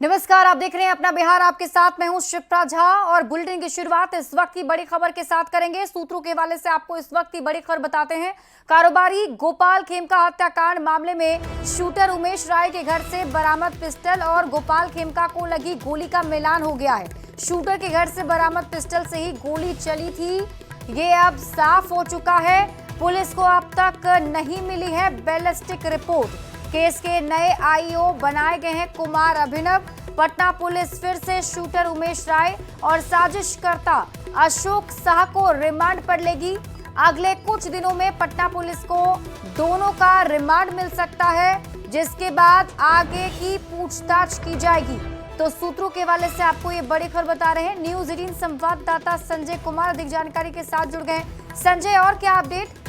नमस्कार, आप देख रहे हैं अपना बिहार। आपके साथ मैं हूं शिप्रा झा और बुलेटिन की शुरुआत इस वक्त की बड़ी खबर के साथ करेंगे। सूत्रों के हवाले से आपको इस वक्त की बड़ी खबर बताते हैं। कारोबारी गोपाल खेमका हत्याकांड मामले में शूटर उमेश राय के घर से बरामद पिस्टल और गोपाल खेमका को लगी गोली का मिलान हो गया है। शूटर के घर से बरामद पिस्टल से ही गोली चली थी, ये अब साफ हो चुका है। पुलिस को अब तक नहीं मिली है बैलिस्टिक रिपोर्ट। केस के नए आईओ बनाए गए हैं कुमार अभिनव। पटना पुलिस फिर से शूटर उमेश राय और साजिशकर्ता अशोक शाह को रिमांड पर लेगी। अगले कुछ दिनों में पटना पुलिस को दोनों का रिमांड मिल सकता है, जिसके बाद आगे की पूछताछ की जाएगी। तो सूत्रों के हवाले से आपको ये बड़ी खबर बता रहे हैं न्यूज़ 18 संवाददाता संजय कुमार अधिक जानकारी के साथ जुड़ गए। संजय, और क्या अपडेट?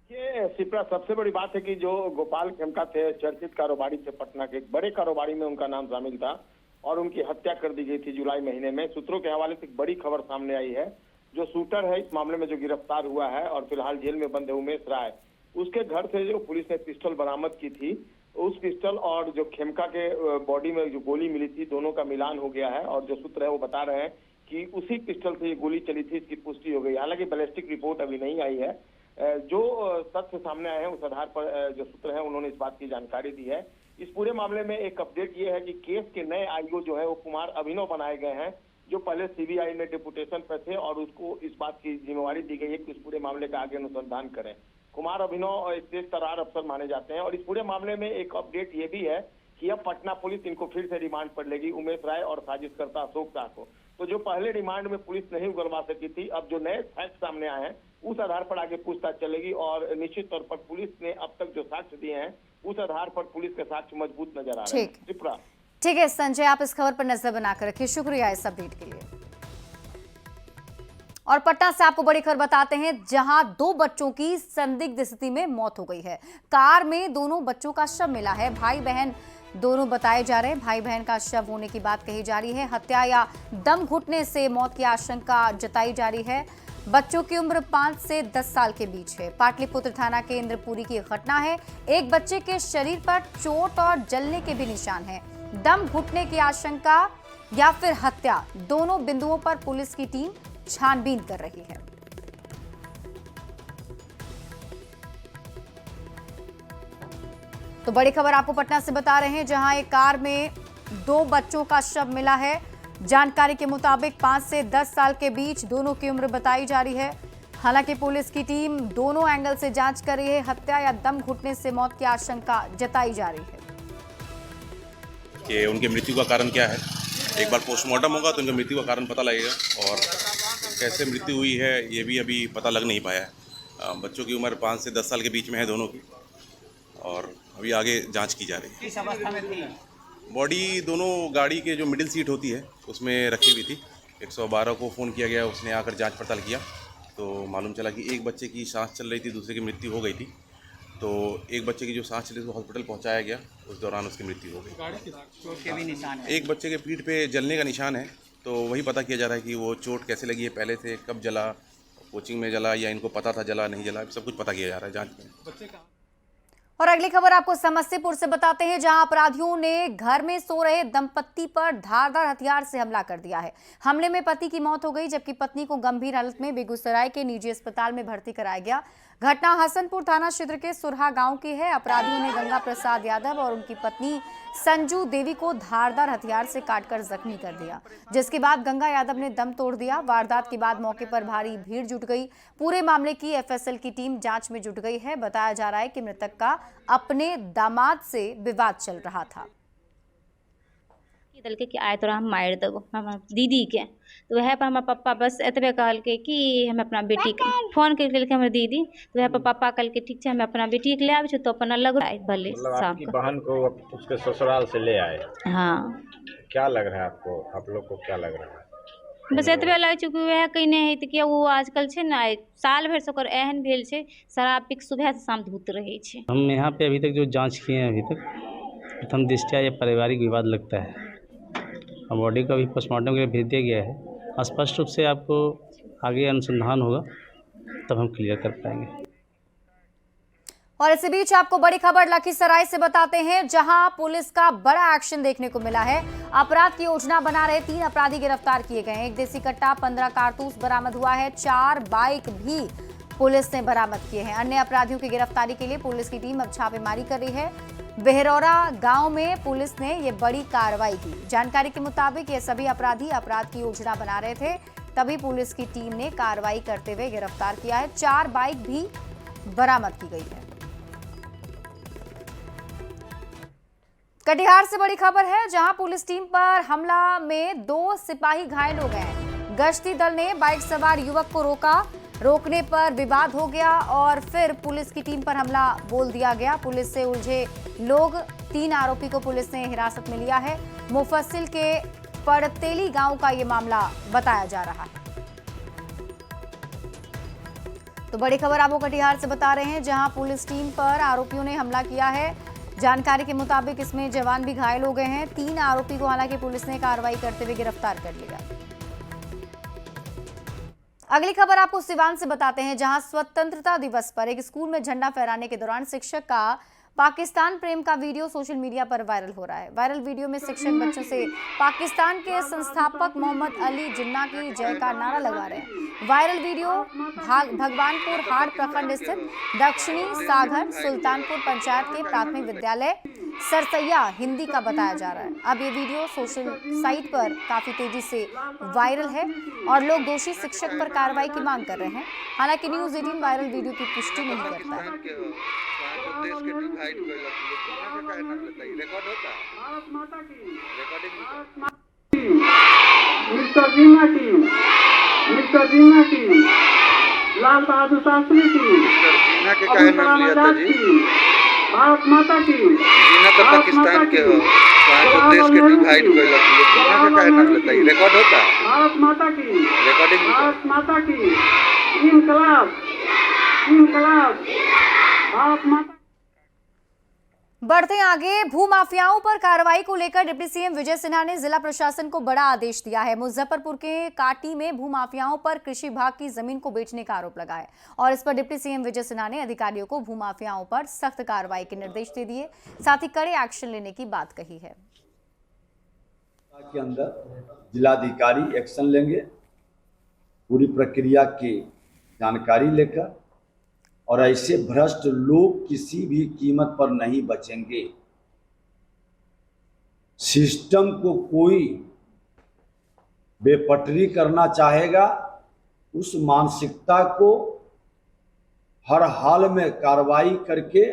ये शिप्रा, सबसे बड़ी बात है कि जो गोपाल खेमका थे, चर्चित कारोबारी थे, पटना के एक बड़े कारोबारी में उनका नाम शामिल था और उनकी हत्या कर दी गई थी जुलाई महीने में। सूत्रों के हवाले से एक बड़ी खबर सामने आई है। जो शूटर है इस मामले में जो गिरफ्तार हुआ है और फिलहाल जेल में बंद है, उमेश राय, उसके घर से जो पुलिस ने पिस्टल बरामद की थी, उस पिस्टल और जो खेमका के बॉडी में जो गोली मिली थी, दोनों का मिलान हो गया है। और जो सूत्र है वो बता रहे हैं कि उसी पिस्टल से ये गोली चली थी, इसकी पुष्टि हो गई। हालांकि बैलिस्टिक रिपोर्ट अभी नहीं आई है। जो तथ्य सामने आए हैं उस आधार पर जो सूत्र हैं उन्होंने इस बात की जानकारी दी है। इस पूरे मामले में एक अपडेट ये है कि केस के नए आईओ जो है वो कुमार अभिनव बनाए गए हैं, जो पहले सीबीआई में डिप्यूटेशन पे थे और उसको इस बात की जिम्मेवारी दी गई है कि इस पूरे मामले का आगे अनुसंधान करें। कुमार अभिनव एक तेज तर्रार अफसर माने जाते हैं और इस पूरे मामले में एक अपडेट ये भी है कि अब पटना पुलिस इनको फिर से रिमांड पर लेगी, उमेश राय और साजिशकर्ता अशोक शाह को। तो जो पहले रिमांड में पुलिस नहीं उगलवा सकी थी, अब जो नए फैक्ट सामने आए हैं उस आधार पर आगे पूछताछ चलेगी और निश्चित तौर पर पुलिस ने अब तक जो साक्ष्य दिए हैं उस आधार पर पुलिस के साक्ष्य मजबूत नजर आ रहे हैं। ठीक है संजय, आप इस खबर पर नजर बनाकर रखिए। शुक्रिया इस अपडेट के लिए। और पटना से आपको बड़ी खबर बताते हैं, जहां 2 बच्चों की संदिग्ध स्थिति में मौत हो गई है। कार में दोनों बच्चों का शव मिला है। भाई बहन दोनों बताए जा रहे हैं। भाई बहन का शव होने की बात कही जा रही है। हत्या या दम घुटने से मौत की आशंका जताई जा रही है। बच्चों की उम्र 5 से 10 साल के बीच है। पाटलिपुत्र थाना के इंद्रपुरी की घटना है। एक बच्चे के शरीर पर चोट और जलने के भी निशान हैं। दम घुटने की आशंका या फिर हत्या, दोनों बिंदुओं पर पुलिस की टीम छानबीन कर रही है। तो बड़ी खबर आपको पटना से बता रहे हैं, जहां एक कार में 2 बच्चों का शव मिला है। जानकारी के मुताबिक 5 से 10 साल के बीच दोनों की उम्र बताई जा रही है। हालांकि पुलिस की टीम दोनों एंगल से जांच कर रही है। हत्या या दम घुटने से मौत की आशंका जताई जा रही है कि उनकी मृत्यु का कारण क्या है। एक बार पोस्टमार्टम होगा तो उनकी मृत्यु का कारण पता लगेगा और कैसे मृत्यु हुई है ये भी अभी पता लग नहीं पाया है। बच्चों की उम्र 5 से 10 साल के बीच में है दोनों की और अभी आगे जांच की जा रही है। किस अवस्था में थी? बॉडी दोनों गाड़ी के जो मिडिल सीट होती है उसमें रखी हुई थी। 112 को फ़ोन किया गया, उसने आकर जांच पड़ताल किया तो मालूम चला कि एक बच्चे की सांस चल रही थी, दूसरे की मृत्यु हो गई थी। तो एक बच्चे की जो सांस चली थी हॉस्पिटल पहुंचाया गया, उस दौरान उसकी मृत्यु हो गई। चोट के भी निशान है। एक बच्चे के पीठ पे जलने का निशान है, तो वही पता किया जा रहा है कि वो चोट कैसे लगी है, पहले से कब जला, कोचिंग में जला या इनको पता था जला नहीं जला, सब कुछ पता किया जा रहा है जाँच में। और अगली खबर आपको समस्तीपुर से बताते हैं, जहां अपराधियों ने घर में सो रहे दंपत्ति पर धारदार हथियार से हमला कर दिया है। हमले में पति की मौत हो गई, जबकि पत्नी को गंभीर हालत में बेगूसराय के निजी अस्पताल में भर्ती कराया गया। घटना हसनपुर थाना क्षेत्र के सुरहा गांव की है। अपराधियों ने गंगा प्रसाद यादव और उनकी पत्नी संजू देवी को धारदार हथियार से काटकर जख्मी कर दिया, जिसके बाद गंगा यादव ने दम तोड़ दिया। वारदात के बाद मौके पर भारी भीड़ जुट गई। पूरे मामले की एफएसएल की टीम जांच में जुट गई है। बताया जा रहा है कि मृतक का अपने दामाद से विवाद चल रहा था। दल के आए तो हम मार देगो हम दीदी के, तो वह पर हमारे पापा बस एतबे कहल के कि हम अपना बेटी के फोन करके हमारे दीदी, तो वह पर पापा कल के ठीक है हम अपना बेटी के ले आवे तो अपना लग रहा है भले शाम को बहन को उसके ससुराल से ले आए। हाँ, क्या लग रहा है आपको, आप लोग को क्या लग रहा है? बस एतबे लग चुकी वह कहीं नहीं है कि वो आजकल छे ना साल भर से ओकर एहन भेल छे, शराब पी के सुबह से शाम धूत रहे छे। हम यहाँ पे अभी तक जो जांच किए हैं, अभी तक प्रथम दृष्टया ये पारिवारिक विवाद लगता है। बॉडी को अभी पोस्टमार्टम के लिए भेज दिया गया है। स्पष्ट रूप से आपको आगे अनुसंधान होगा तब हम क्लियर कर पाएंगे। और इसी बीच आपको बड़ी खबर लखीसराय से बताते हैं, जहां पुलिस का बड़ा एक्शन देखने को मिला है। अपराध की योजना बना रहे 3 अपराधी गिरफ्तार किए गए हैं। 1 देसी कट्टा, 15 कारतूस बरामद हुआ है। 4 बाइक भी पुलिस ने बरामद किए हैं। अन्य अपराधियों की गिरफ्तारी के लिए पुलिस की टीम अब छापेमारी कर रही है। बेहरौरा गांव में पुलिस ने ये बड़ी कार्रवाई की। जानकारी के मुताबिक ये सभी अपराधी अपराध की योजना बना रहे थे, तभी पुलिस की टीम ने कार्रवाई करते हुए गिरफ्तार किया है। 4 बाइक भी बरामद की गई है। कटिहार से बड़ी खबर है, जहां पुलिस टीम पर हमला में 2 सिपाही घायल हो गए हैं। गश्ती दल ने बाइक सवार युवक को रोकने पर विवाद हो गया और फिर पुलिस की टीम पर हमला बोल दिया गया। पुलिस से उलझे लोग, 3 आरोपी को पुलिस ने हिरासत में लिया है। मुफस्सिल के पड़तेली गांव का ये मामला बताया जा रहा है। तो बड़ी खबर आपको कटिहार से बता रहे हैं, जहां पुलिस टीम पर आरोपियों ने हमला किया है। जानकारी के मुताबिक इसमें जवान भी घायल हो गए हैं। 3 आरोपी को हालांकि पुलिस ने कार्रवाई करते हुए गिरफ्तार कर लिया। अगली खबर आपको सिवान से बताते हैं, जहां स्वतंत्रता दिवस पर एक स्कूल में झंडा फहराने के दौरान शिक्षक का पाकिस्तान प्रेम का वीडियो सोशल मीडिया पर वायरल हो रहा है। वायरल वीडियो में शिक्षक बच्चों से पाकिस्तान के संस्थापक मोहम्मद अली जिन्ना की जय का नारा लगा रहे हैं। वायरल वीडियो भगवानपुर हाट प्रखंड स्थित दक्षिणी सागर सुल्तानपुर पंचायत के प्राथमिक विद्यालय सरसैया हिंदी का बताया जा रहा है। अब ये वीडियो सोशल साइट पर काफी तेजी से वायरल है और लोग दोषी शिक्षक पर कार्रवाई की मांग कर रहे हैं। हालांकि न्यूज़ 18 वायरल वीडियो की पुष्टि नहीं करता है। लाल बहादुर शास्त्री की, भारत माता की। जीना तो पाकिस्तान के हो, जो देश के डिवाइड कर जीना का काहे नाम लेता है? रिकॉर्ड होता है। भारत माता की, रिकॉर्डिंग भारत माता की। इनकलाब, इनकलाब, भारत माता। बढ़ते आगे, भूमाफियाओं पर कार्रवाई को लेकर डिप्टी सीएम विजय सिन्हा ने जिला प्रशासन को बड़ा आदेश दिया है। मुजफ्फरपुर के काटी में भूमाफियाओं पर कृषि विभाग की जमीन को बेचने का आरोप लगा है और इस पर डिप्टी सीएम विजय सिन्हा ने अधिकारियों को भूमाफियाओं पर सख्त कार्रवाई के निर्देश दे दिए, साथ ही कड़े एक्शन लेने की बात कही है। के अंदर जिलाधिकारी एक्शन लेंगे, पूरी प्रक्रिया की जानकारी लेकर, और ऐसे भ्रष्ट लोग किसी भी कीमत पर नहीं बचेंगे। सिस्टम को कोई बेपटरी करना चाहेगा, उस मानसिकता को हर हाल में कार्रवाई करके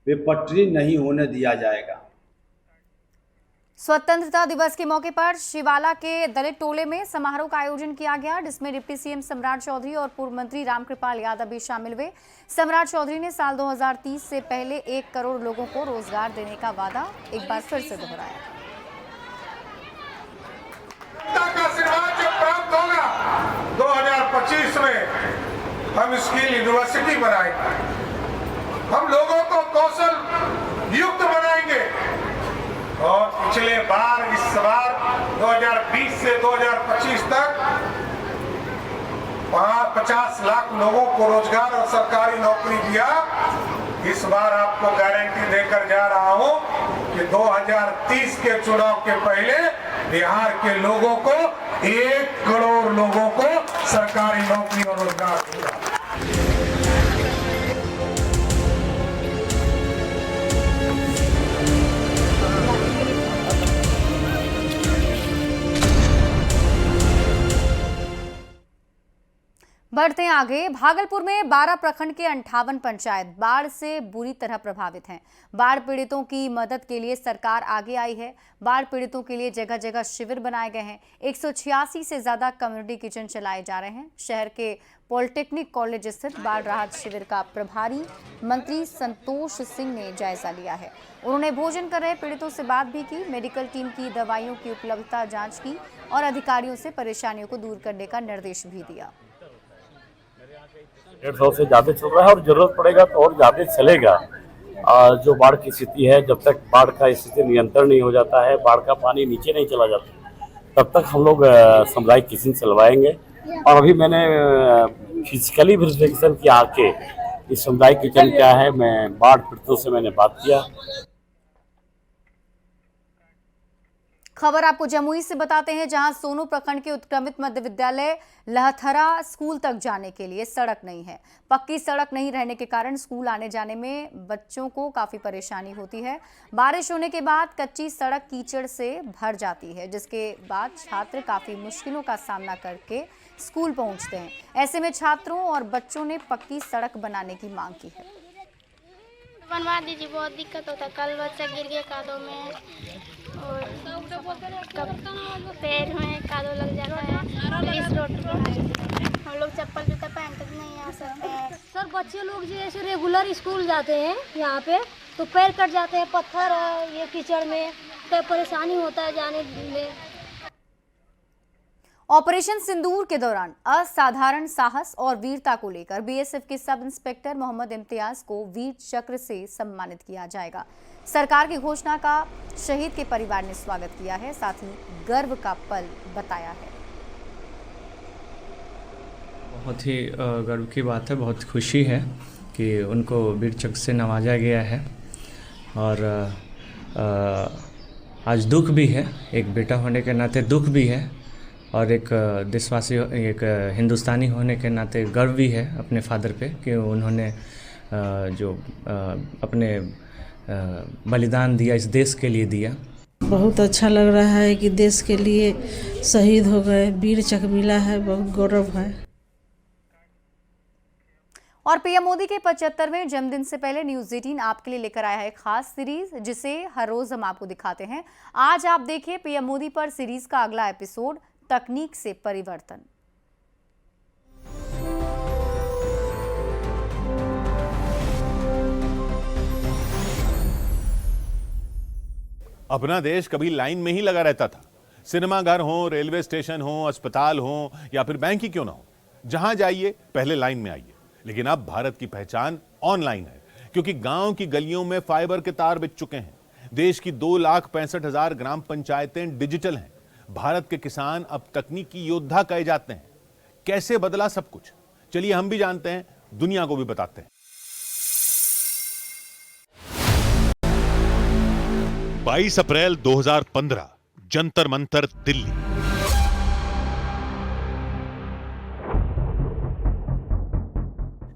बेपटरी नहीं होने दिया जाएगा। स्वतंत्रता दिवस के मौके पर शिवाला के दलित टोले में समारोह का आयोजन किया गया, जिसमें डिप्टी सीएम सम्राट चौधरी और पूर्व मंत्री रामकृपाल यादव भी शामिल हुए। सम्राट चौधरी ने साल 2030 से पहले 1 करोड़ लोगों को रोजगार देने का वादा एक बार फिर से दोहराया। का आशीर्वाद जब प्राप्त होगा 2025 में हम स्किल यूनिवर्सिटी बनाएंगे, हम लोगों को कौशल युक्त बनाएंगे और पिछले बार इस बार 2020 से 2025 तक 50 लाख लोगों को रोजगार और सरकारी नौकरी दिया। इस बार आपको गारंटी देकर जा रहा हूं कि 2030 के चुनाव के पहले बिहार के लोगों को 1 करोड़ लोगों को सरकारी नौकरी और रोजगार दूंगा। बढ़ते आगे, भागलपुर में 12 प्रखंड के 58 पंचायत बाढ़ से बुरी तरह प्रभावित हैं। बाढ़ पीड़ितों की मदद के लिए सरकार आगे आई है। बाढ़ पीड़ितों के लिए जगह जगह शिविर बनाए गए हैं। 186 से ज्यादा कम्युनिटी किचन चलाए जा रहे हैं। शहर के पॉलिटेक्निक कॉलेज स्थित बाढ़ राहत शिविर का प्रभारी मंत्री संतोष सिंह ने जायजा लिया है। उन्होंने भोजन कर रहे पीड़ितों से बात भी की, मेडिकल टीम की दवाइयों की उपलब्धता जांच की और अधिकारियों से परेशानियों को दूर करने का निर्देश भी दिया। 150 से ज़्यादा चल रहा है और ज़रूरत पड़ेगा तो और ज़्यादा चलेगा। जो बाढ़ की स्थिति है, जब तक बाढ़ का स्थिति नियंत्रण नहीं हो जाता है, बाढ़ का पानी नीचे नहीं चला जाता, तब तक हम लोग सामुदायिक किचन चलवाएंगे। और अभी मैंने फिजिकली वेरिफिकेशन किया आके इस सामुदायिक किचन क्या है, मैं बाढ़ पीड़ितों से मैंने बात किया। खबर आपको जमुई से बताते हैं, जहां सोनू प्रखंड के उत्क्रमित मध्य विद्यालय लहथरा स्कूल तक जाने के लिए सड़क नहीं है। पक्की सड़क नहीं रहने के कारण स्कूल आने जाने में बच्चों को काफी परेशानी होती है। बारिश होने के बाद कच्ची सड़क कीचड़ से भर जाती है, जिसके बाद छात्र काफी मुश्किलों का सामना करके स्कूल पहुंचते हैं। ऐसे में छात्रों और बच्चों ने पक्की सड़क बनाने की मांग की है। बनवा दीजिए, बहुत दिक्कत होता है। कल बच्चा गिर गया कादों में और पैर में कादो लग जाता है। इस रोड पे हम लोग चप्पल जूता पहन कर नहीं आ सकते हैं। सर बच्चे लोग जैसे रेगुलर स्कूल जाते हैं यहाँ पे, तो पैर कट जाते हैं पत्थर और ये कीचड़ में, तो परेशानी होता है जाने में। ऑपरेशन सिंदूर के दौरान असाधारण साहस और वीरता को लेकर बीएसएफ के सब इंस्पेक्टर मोहम्मद इम्तियाज को वीर चक्र से सम्मानित किया जाएगा। सरकार की घोषणा का शहीद के परिवार ने स्वागत किया है, साथ ही गर्व का पल बताया है। बहुत ही गर्व की बात है, बहुत खुशी है कि उनको वीर चक्र से नवाजा गया है। और आज दुख भी है, एक बेटा होने के नाते दुख भी है, और एक देशवासी, एक हिंदुस्तानी होने के नाते गर्व भी है अपने फादर पे कि उन्होंने जो अपने बलिदान दिया, इस देश के लिए दिया। बहुत अच्छा लग रहा है कि देश के लिए शहीद हो गए, वीर चक्र मिला है, बहुत गौरव है। और पीएम मोदी के 75वें जन्मदिन से पहले न्यूज़ 18 आपके लिए लेकर आया है एक खास सीरीज, जिसे हर रोज हम आपको दिखाते हैं। आज आप देखिए पीएम मोदी पर सीरीज का अगला एपिसोड, तकनीक से परिवर्तन। अपना देश कभी लाइन में ही लगा रहता था। सिनेमाघर हो, रेलवे स्टेशन हो, अस्पताल हो या फिर बैंक ही क्यों ना हो, जहां जाइए पहले लाइन में आइए। लेकिन अब भारत की पहचान ऑनलाइन है, क्योंकि गांव की गलियों में फाइबर के तार बिछ चुके हैं। देश की 2,65,000 ग्राम पंचायतें डिजिटल हैं। भारत के किसान अब तकनीकी योद्धा कहे जाते हैं। कैसे बदला सब कुछ, चलिए हम भी जानते हैं, दुनिया को भी बताते हैं। 22 अप्रैल 2015, जंतर मंतर, दिल्ली।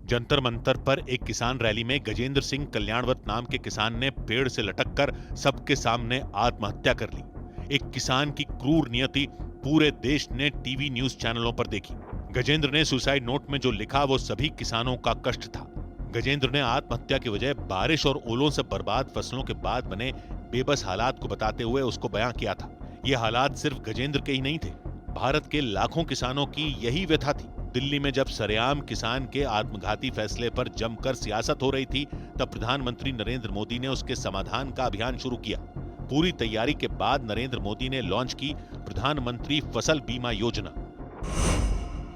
जंतर मंतर पर एक किसान रैली में गजेंद्र सिंह कल्याणवत नाम के किसान ने पेड़ से लटककर सबके सामने आत्महत्या कर ली। एक किसान की क्रूर नियति पूरे देश ने टीवी न्यूज चैनलों पर देखी। गजेंद्र ने सुसाइड नोट में जो लिखा वो सभी किसानों का कष्ट था। गजेंद्र ने आत्महत्या की वजह बारिश और ओलों से बर्बाद फसलों के बाद बने बेबस हालात को बताते हुए उसको बयां किया था। ये हालात सिर्फ गजेंद्र के ही नहीं थे, भारत के लाखों किसानों की यही व्यथा थी। दिल्ली में जब सरेआम किसान के आत्मघाती फैसले पर जमकर सियासत हो रही थी, तब प्रधानमंत्री नरेंद्र मोदी ने उसके समाधान का अभियान शुरू किया। पूरी तैयारी के बाद नरेंद्र मोदी ने लॉन्च की प्रधानमंत्री फसल बीमा योजना,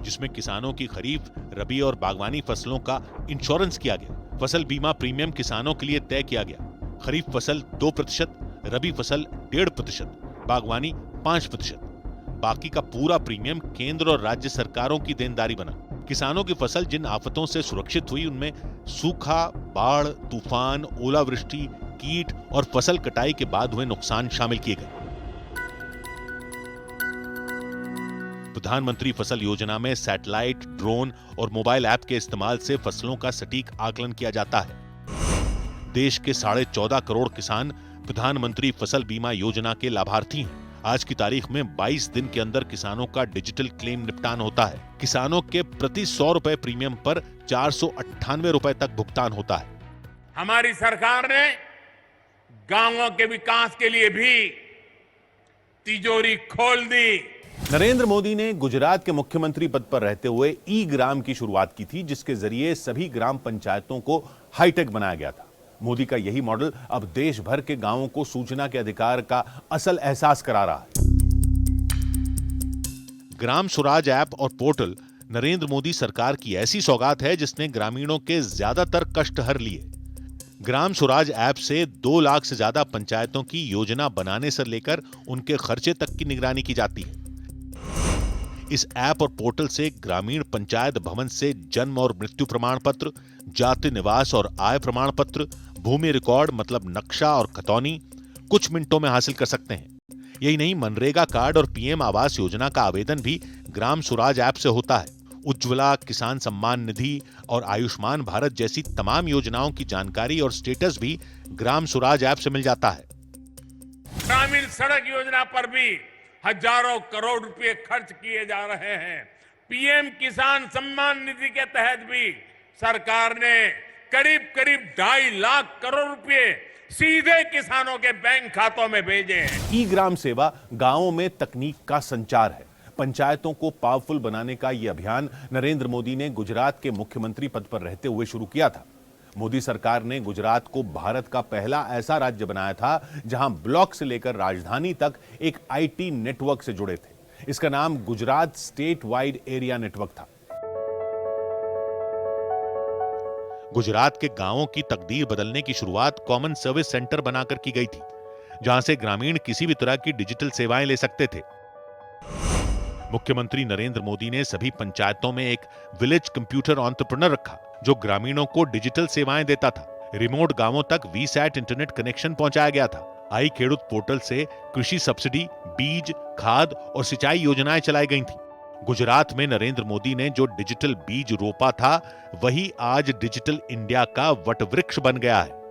जिसमें किसानों की खरीफ, रबी और बागवानी फसलों का इंश्योरेंस किया गया। फसल बीमा प्रीमियम किसानों के लिए तय किया गया। खरीफ फसल 2%, रबी फसल 1.5%, बागवानी 5%। बाकी का पूरा प्रीमियम केंद्र और राज्य सरकारों की देनदारी बना। किसानों की फसल जिन आफतों से सुरक्षित हुई, उनमें सूखा, बाढ़, तूफान, ओलावृष्टि, कीट और फसल कटाई के बाद हुए नुकसान शामिल किए गए। प्रधानमंत्री फसल योजना में सैटेलाइट, ड्रोन और मोबाइल ऐप के इस्तेमाल से फसलों का सटीक आकलन किया जाता है। देश के 14.5 करोड़ किसान प्रधानमंत्री फसल बीमा योजना के लाभार्थी हैं। आज की तारीख में 22 दिन के अंदर किसानों का डिजिटल क्लेम निपटान होता है। किसानों के प्रति 100 रुपए प्रीमियम पर 498 रुपए तक भुगतान होता है। हमारी सरकार ने गांवों के विकास के लिए भी तिजोरी खोल दी। नरेंद्र मोदी ने गुजरात के मुख्यमंत्री पद पर रहते हुए ई ग्राम की शुरुआत की थी, जिसके जरिए सभी ग्राम पंचायतों को हाईटेक बनाया गया था। मोदी का यही मॉडल अब देश भर के गांवों को सूचना के अधिकार का असल एहसास करा रहा है। ग्राम स्वराज ऐप और पोर्टल नरेंद्र मोदी सरकार की ऐसी सौगात है जिसने ग्रामीणों के ज्यादातर कष्ट हर लिए। ग्राम स्वराज ऐप से 2 लाख से ज्यादा पंचायतों की योजना बनाने से लेकर उनके खर्चे तक की निगरानी की जाती है। इस ऐप और पोर्टल से ग्रामीण पंचायत भवन से जन्म और मृत्यु प्रमाण पत्र, जाति निवास और आय प्रमाण पत्र, भूमि रिकॉर्ड मतलब नक्शा और खतौनी कुछ मिनटों में हासिल कर सकते हैं। यही नहीं, मनरेगा कार्ड और पीएम आवास योजना का आवेदन भी ग्राम स्वराज ऐप से होता है। उज्ज्वला, किसान सम्मान निधि और आयुष्मान भारत जैसी तमाम योजनाओं की जानकारी और स्टेटस भी ग्राम स्वराज ऐप से मिल जाता है। ग्रामीण सड़क योजना पर भी हजारों करोड़ रुपए खर्च किए जा रहे हैं। पीएम किसान सम्मान निधि के तहत भी सरकार ने करीब 2.5 लाख करोड़ रुपए सीधे किसानों के बैंक खातों में भेजे हैं। ई ग्राम सेवा गांवों में तकनीक का संचार है। पंचायतों को पावरफुल बनाने का यह अभियान नरेंद्र मोदी ने गुजरात के मुख्यमंत्री पद पर रहते हुए शुरू किया था। मोदी सरकार ने गुजरात को भारत का पहला ऐसा राज्य बनाया था जहां ब्लॉक से लेकर राजधानी तक एक आईटी नेटवर्क से जुड़े थे। इसका नाम Gujarat state wide area network था। गुजरात के गांवों की तकदीर बदलने की शुरुआत कॉमन सर्विस सेंटर बनाकर की गई थी, जहां से ग्रामीण किसी भी तरह की डिजिटल सेवाएं ले सकते थे। मुख्यमंत्री नरेंद्र मोदी ने सभी पंचायतों में एक विलेज कंप्यूटर एंटरप्रेन्योर रखा, जो ग्रामीणों को डिजिटल सेवाएं देता था। रिमोट गांवों तक वीसैट इंटरनेट कनेक्शन पहुंचाया गया था। आई खेडूत पोर्टल से कृषि सब्सिडी, बीज, खाद और सिंचाई योजनाएं चलाई गई थी। गुजरात में नरेंद्र मोदी ने जो डिजिटल बीज रोपा था, वही आज डिजिटल इंडिया का वटवृक्ष बन गया है।